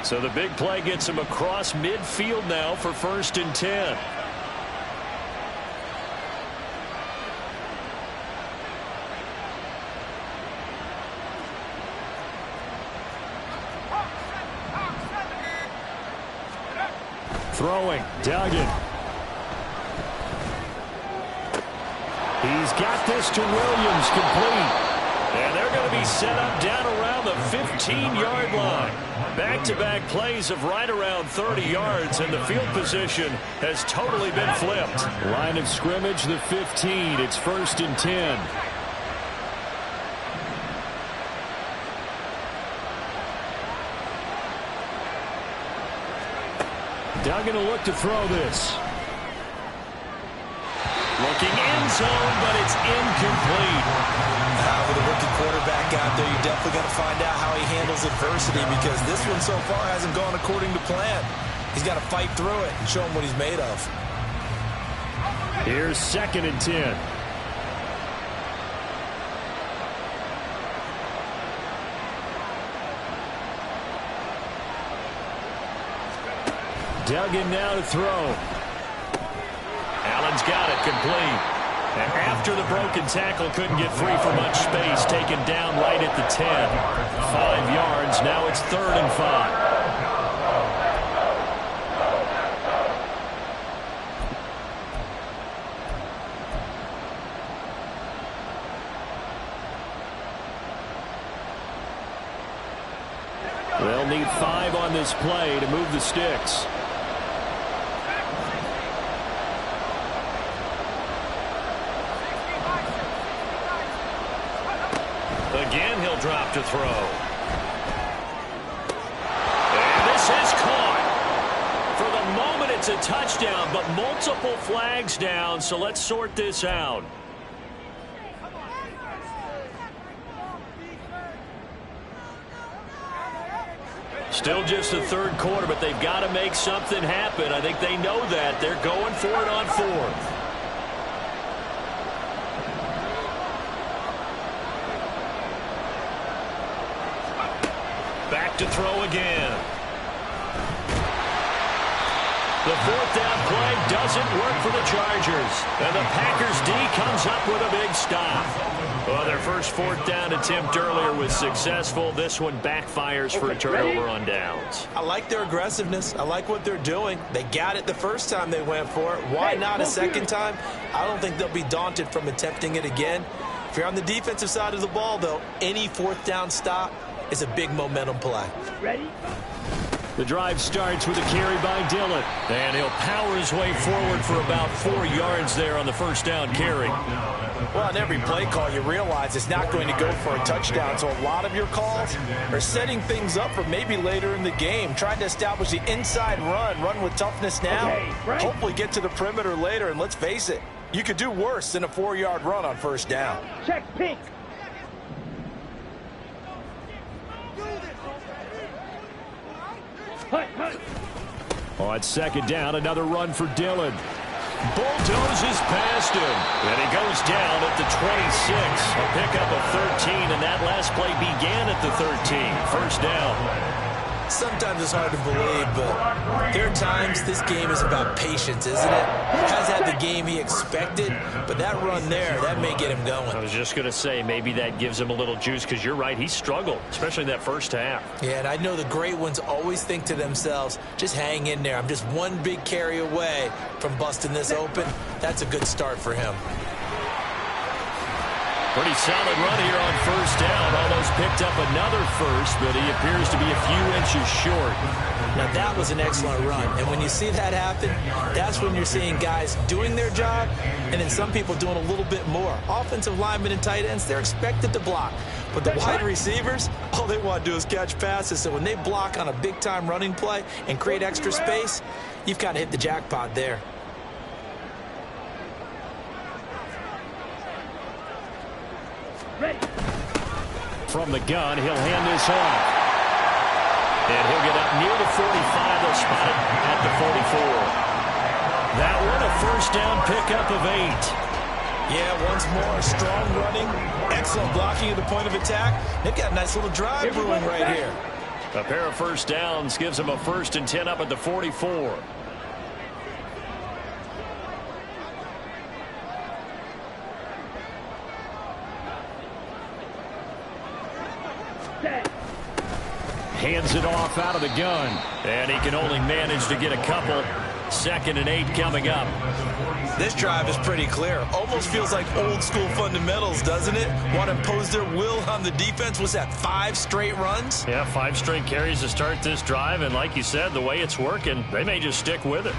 So the big play gets him across midfield now for first and 10. Throwing, Duggan. He's got this to Williams, complete. And they're going to be set up down around the 15-yard line. Back-to-back plays of right around 30 yards, and the field position has totally been flipped. Line of scrimmage, the 15. It's first and 10. Duggan will look to throw this. Looking end zone, but it's incomplete. With a rookie quarterback out there, you're definitely going to find out how he handles adversity, because this one so far hasn't gone according to plan. He's got to fight through it and show him what he's made of. Here's second and 10. Duggan now to throw. Allen's got it, complete. And after the broken tackle, couldn't get free for much space, taken down right at the 10. 5 yards, now it's third and 5. They'll need 5 on this play to move the sticks. Again, he'll drop to throw. And this is caught. For the moment, it's a touchdown, but multiple flags down, so let's sort this out. Still just the third quarter, but they've got to make something happen. I think they know that. They're going for it on fourth. Back to throw again. The fourth down play doesn't work for the Chargers. And the Packers D comes up with a big stop. Well, their first fourth down attempt earlier was successful. This one backfires for a turnover on downs. I like their aggressiveness. I like what they're doing. They got it the first time they went for it. Why not a second time? I don't think they'll be daunted from attempting it again. If you're on the defensive side of the ball, though, any fourth down stop is a big momentum play. Ready? The drive starts with a carry by Dillon. And he'll power his way forward for about 4 yards there on the first down carry. Well, on every play call, you realize it's not going to go for a touchdown. So a lot of your calls are setting things up for maybe later in the game. Trying to establish the inside run with toughness now. Hopefully get to the perimeter later. And let's face it, you could do worse than a 4-yard run on first down. Check pink. On second down, another run for Dillon. Bulldozes past him. And he goes down at the 26. A pickup of 13, and that last play began at the 13. First down. Sometimes it's hard to believe, but there are times this game is about patience, isn't it? Has had the game he expected, but that run there, that may get him going. I was just going to say, maybe that gives him a little juice, because you're right, he struggled, especially in that first half. Yeah, and I know the great ones always think to themselves, just hang in there. I'm just one big carry away from busting this open. That's a good start for him. Pretty solid run here on first down. Almost picked up another first, but he appears to be a few inches short. Now, that was an excellent run. And when you see that happen, that's when you're seeing guys doing their job and then some people doing a little bit more. Offensive linemen and tight ends, they're expected to block. But the wide receivers, all they want to do is catch passes. So when they block on a big-time running play and create extra space, you've kind of hit the jackpot there. From the gun, he'll hand this off. And he'll get up near the 45. They'll spot it at the 44. That one, a first down pickup of 8. Yeah, once more, strong running, excellent blocking at the point of attack. They've got a nice little drive brewing right here. A pair of first downs gives them a 1st and 10 up at the 44. Hands it off out of the gun. And he can only manage to get a couple. 2nd and 8 coming up. This drive is pretty clear. Almost feels like old school fundamentals, doesn't it? Want to impose their will on the defense. Was that 5 straight runs? Yeah, 5 straight carries to start this drive. And like you said, the way it's working, they may just stick with it.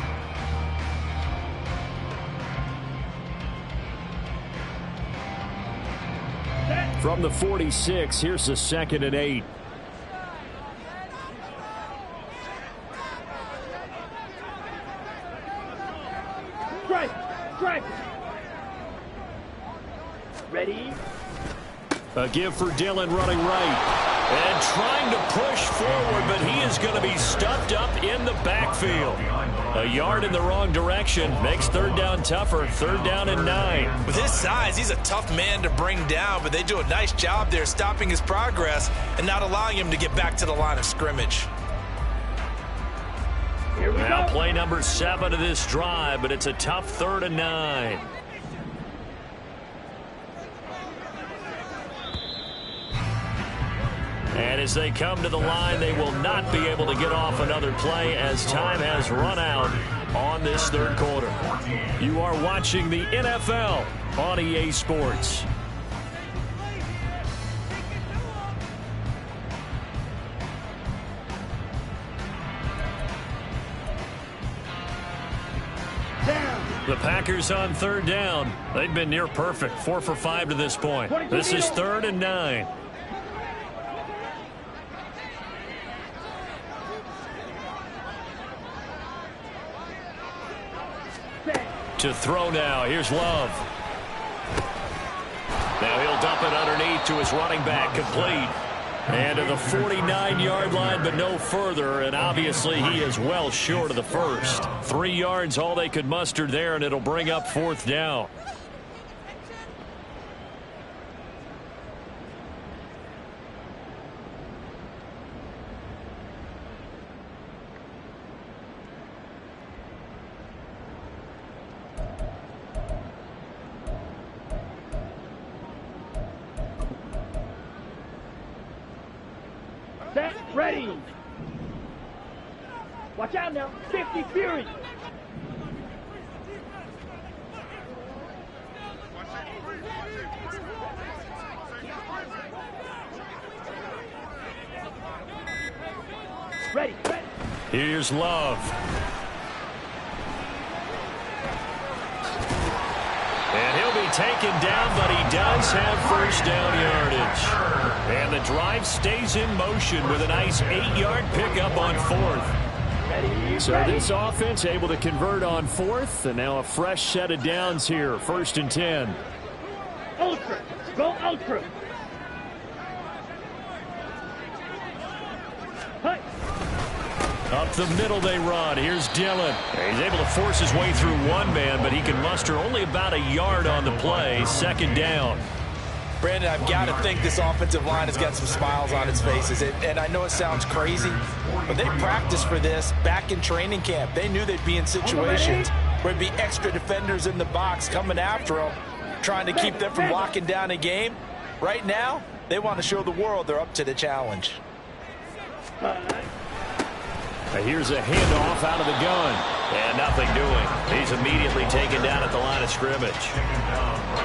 From the 46, here's the 2nd and 8. Strike. Ready? A give for Dillon running right. And trying to push forward, but he is going to be stuffed up in the backfield. A yard in the wrong direction makes 3rd down tougher. 3rd down and 9. With his size, he's a tough man to bring down, but they do a nice job there stopping his progress and not allowing him to get back to the line of scrimmage. Now play number 7 of this drive, but it's a tough 3rd and 9. And as they come to the line, they will not be able to get off another play as time has run out on this 3rd quarter. You are watching the NFL on EA Sports. The Packers on 3rd down. They've been near perfect. 4 for 5 to this point. This is 3rd and 9. To throw now. Here's Love. Now he'll dump it underneath to his running back. Complete. And to the 49-yard line, but no further. And obviously he is well short of the first. 3 yards all they could muster there, and it'll bring up 4th down. Set, ready. Watch out now. 50 Fury. Ready. Here's Love. And he'll be taken down, but he does have 1st down yardage. And the drive stays in motion with a nice 8-yard pickup on 4th. So this offense able to convert on 4th, and now a fresh set of downs here. 1st and 10. Ultra. Go ultra. Up the middle they run. Here's Dillon. He's able to force his way through one man, but he can muster only about a yard on the play. 2nd down. Brandon, I've got to think this offensive line has got some smiles on its faces. And I know it sounds crazy, but they practiced for this back in training camp. They knew they'd be in situations where there'd be extra defenders in the box coming after them, trying to keep them from locking down a game. Right now, they want to show the world they're up to the challenge. Here's a handoff out of the gun. And nothing doing. He's immediately taken down at the line of scrimmage.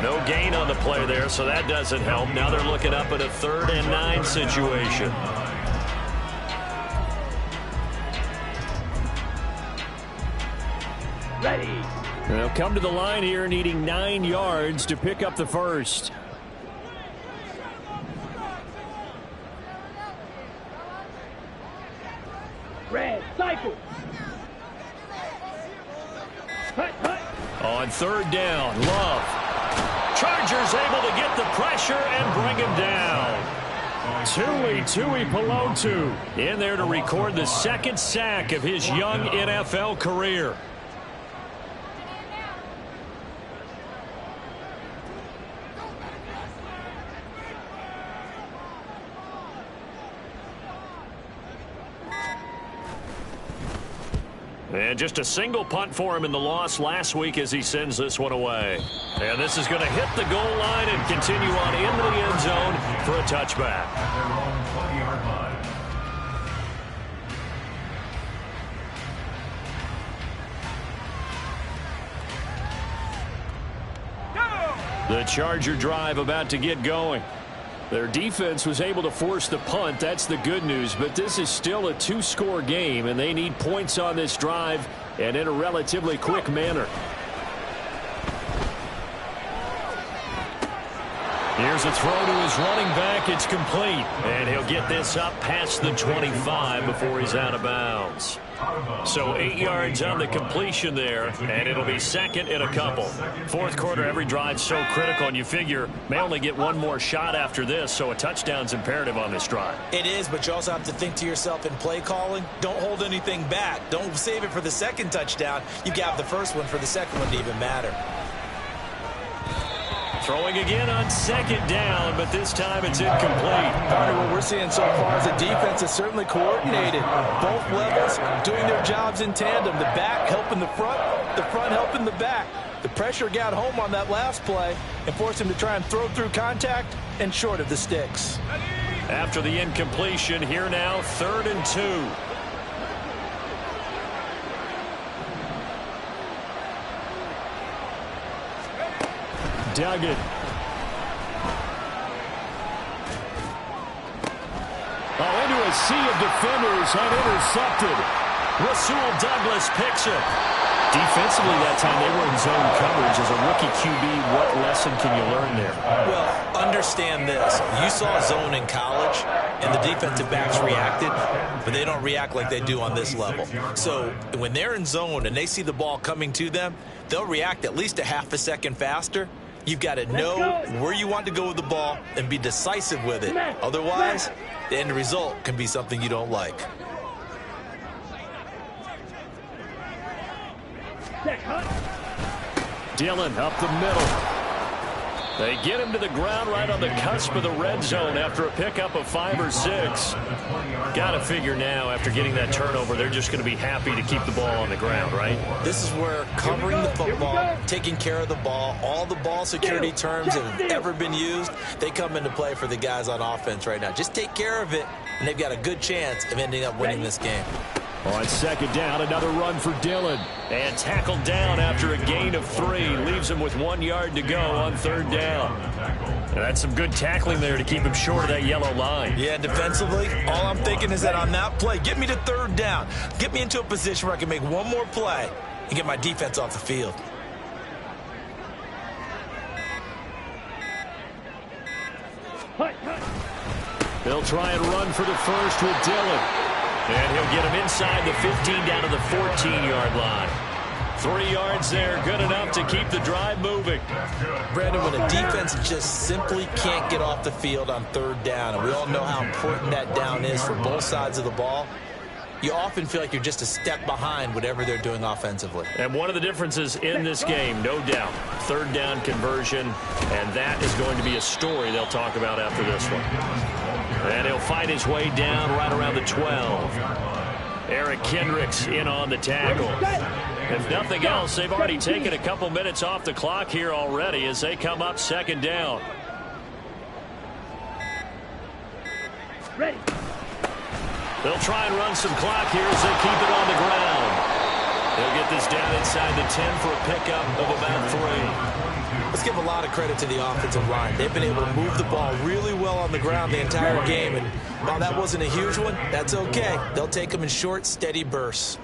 No gain on the play there, so that doesn't help. Now they're looking up at a 3rd and 9 situation. Ready. They'll come to the line here needing 9 yards to pick up the first. Red, cycle. Hut, hut. On 3rd down, Love. Chargers able to get the pressure and bring him down. Tui Pelotu In there to record the 2nd sack of his young NFL career. And just a single punt for him in the loss last week as he sends this one away. And this is going to hit the goal line and continue on into the end zone for a touchback. At their own 20-yard line. The Charger drive about to get going. Their defense was able to force the punt. That's the good news. But this is still a 2-score game, and they need points on this drive and in a relatively quick manner. Here's a throw to his running back. It's complete. And he'll get this up past the 25 before he's out of bounds. So 8 yards on the completion there, and it'll be 2nd and a couple. 4th quarter, every drive's so critical, and you figure may only get one more shot after this, so a touchdown's imperative on this drive. It is, but you also have to think to yourself in play calling, don't hold anything back. Don't save it for the 2nd touchdown. You got the first one for the 2nd one to even matter. Throwing again on 2nd down, but this time it's incomplete. Carter, what we're seeing so far is the defense is certainly coordinated. Both levels doing their jobs in tandem. The back helping the front helping the back. The pressure got home on that last play and forced him to try and throw through contact and short of the sticks. After the incompletion, here now, 3rd and 2. Duggan. Into a sea of defenders and intercepted. Rasul Douglas picks it. Defensively that time they were in zone coverage. As a rookie QB, what lesson can you learn there? Well, understand this. You saw zone in college, and the defensive backs reacted, but they don't react like they do on this level. So when they're in zone and they see the ball coming to them, they'll react at least a half a second faster. You've got to know where you want to go with the ball and be decisive with it. Otherwise, the end result can be something you don't like. Dillon up the middle. They get him to the ground right on the cusp of the red zone after a pickup of 5 or 6. Got to figure now, after getting that turnover, they're just going to be happy to keep the ball on the ground, right? This is where covering the football, taking care of the ball, all the ball security terms that have ever been used, they come into play for the guys on offense right now. Just take care of it, and they've got a good chance of ending up winning this game. On 2nd down, another run for Dillon. And tackled down after a gain of 3. Leaves him with 1 yard to go on 3rd down. And that's some good tackling there to keep him short of that yellow line. Yeah, defensively, all I'm thinking is that on that play, get me to 3rd down. Get me into a position where I can make one more play and get my defense off the field. They'll try and run for the first with Dillon. And he'll get him inside the 15 down to the 14-yard line. 3 yards there, good enough to keep the drive moving. Brandon, when a defense just simply can't get off the field on 3rd down, and we all know how important that down is for both sides of the ball, you often feel like you're just a step behind whatever they're doing offensively. And one of the differences in this game, no doubt, 3rd down conversion, and that is going to be a story they'll talk about after this one. And he'll fight his way down right around the 12. Eric Kendricks in on the tackle. If nothing else, they've already taken a couple minutes off the clock here already as they come up 2nd down. Ready. They'll try and run some clock here as they keep it on the ground. They'll get this down inside the 10 for a pickup of about 3. Let's give a lot of credit to the offensive line. They've been able to move the ball really well on the ground the entire game. And while that wasn't a huge one, that's okay. They'll take them in short, steady bursts.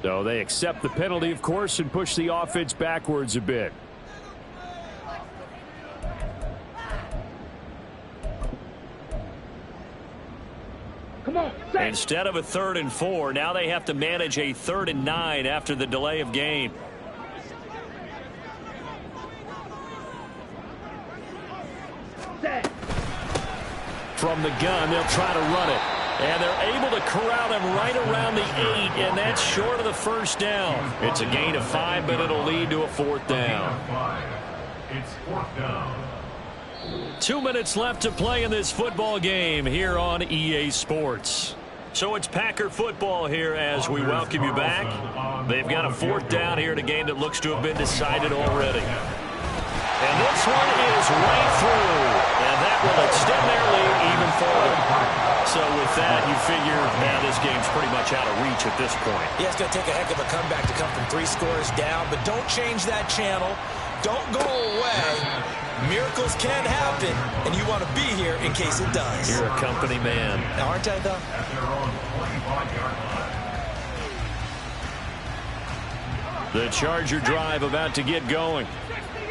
So they accept the penalty, of course, and push the offense backwards a bit. Come on, instead of a 3rd and 4, now they have to manage a 3rd and 9 after the delay of game. From the gun, they'll try to run it. And they're able to corral him right around the 8, and that's short of the first down. It's a gain of 5, but it'll lead to a 4th down. It's 4th down. 2 minutes left to play in this football game here on EA Sports. So it's Packer football here as we welcome you back. They've got a 4th down here in a game that looks to have been decided already. And this one is right through. And that will extend their lead even further. So with that, you figure this game's pretty much out of reach at this point. Yeah, it's going to take a heck of a comeback to come from 3 scores down. But don't change that channel. Don't go away. Miracles can happen, and you want to be here in case it does. You're a company man. Aren't I, though? At their own 45-yard line. The Charger drive about to get going.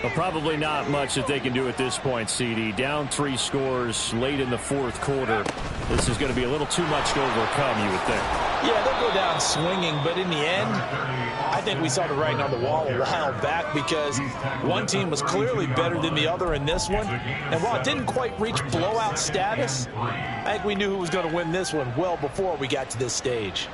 Well, probably not much that they can do at this point, CD. Down 3 scores late in the 4th quarter. This is going to be a little too much to overcome, you would think. Yeah, they'll go down swinging, but in the end, I think we saw the writing on the wall a while back because one team was clearly better than the other in this one. And while it didn't quite reach blowout status, I think we knew who was going to win this one well before we got to this stage.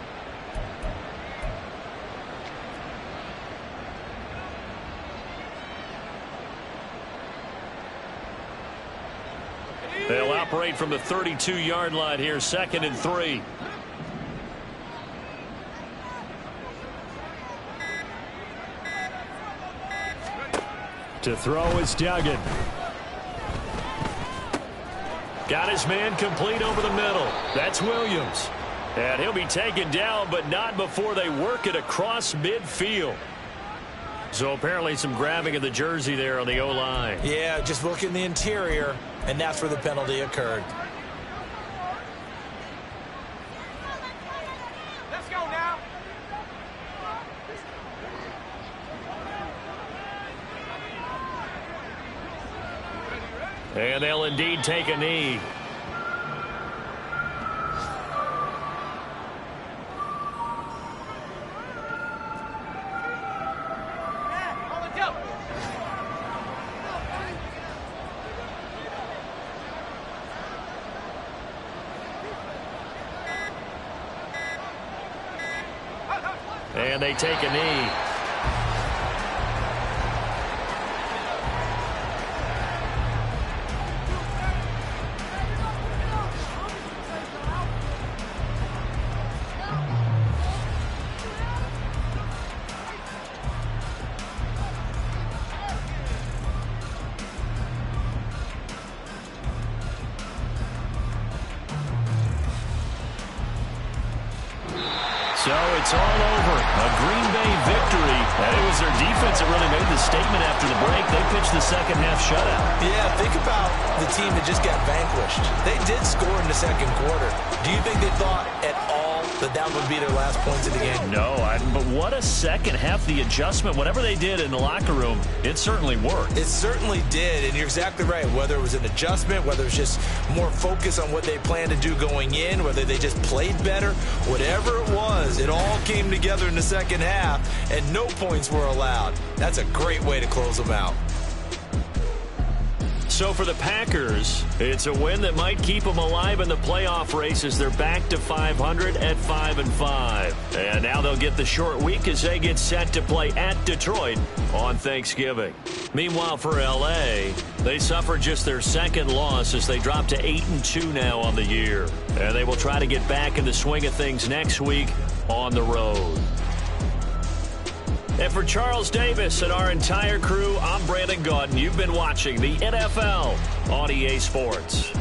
They'll operate from the 32-yard line here, 2nd and 3. To throw is Duggan. Got his man complete over the middle. That's Williams. And he'll be taken down, but not before they work it across midfield. So apparently some grabbing of the jersey there on the O-line. Yeah, just look in the interior, and that's where the penalty occurred. Let's go now. And they'll indeed take a knee. And they take a knee. So it's all over. A Green Bay victory. And it was their defense that really made the statement after the break. They pitched the second half shutout. Yeah, think about the team that just got vanquished. They did score in the 2nd quarter. Do you think they thought at all that that would be their last points of the game? No, but what a second half. The adjustment, whatever they did in the locker room, it certainly worked. It certainly did, and you're exactly right. Whether it was an adjustment, whether it was just more focus on what they planned to do going in, whether they just played better, whatever it was, it all came together in the second half, and no points were allowed. That's a great way to close them out. So for the Packers, it's a win that might keep them alive in the playoff race as they're back to 500 at 5-5. And now they'll get the short week as they get set to play at Detroit on Thanksgiving. Meanwhile, for L.A., they suffered just their 2nd loss as they drop to 8-2 now on the year. And they will try to get back in the swing of things next week on the road. And for Charles Davis and our entire crew, I'm Brandon Gaudin. You've been watching the NFL on EA Sports.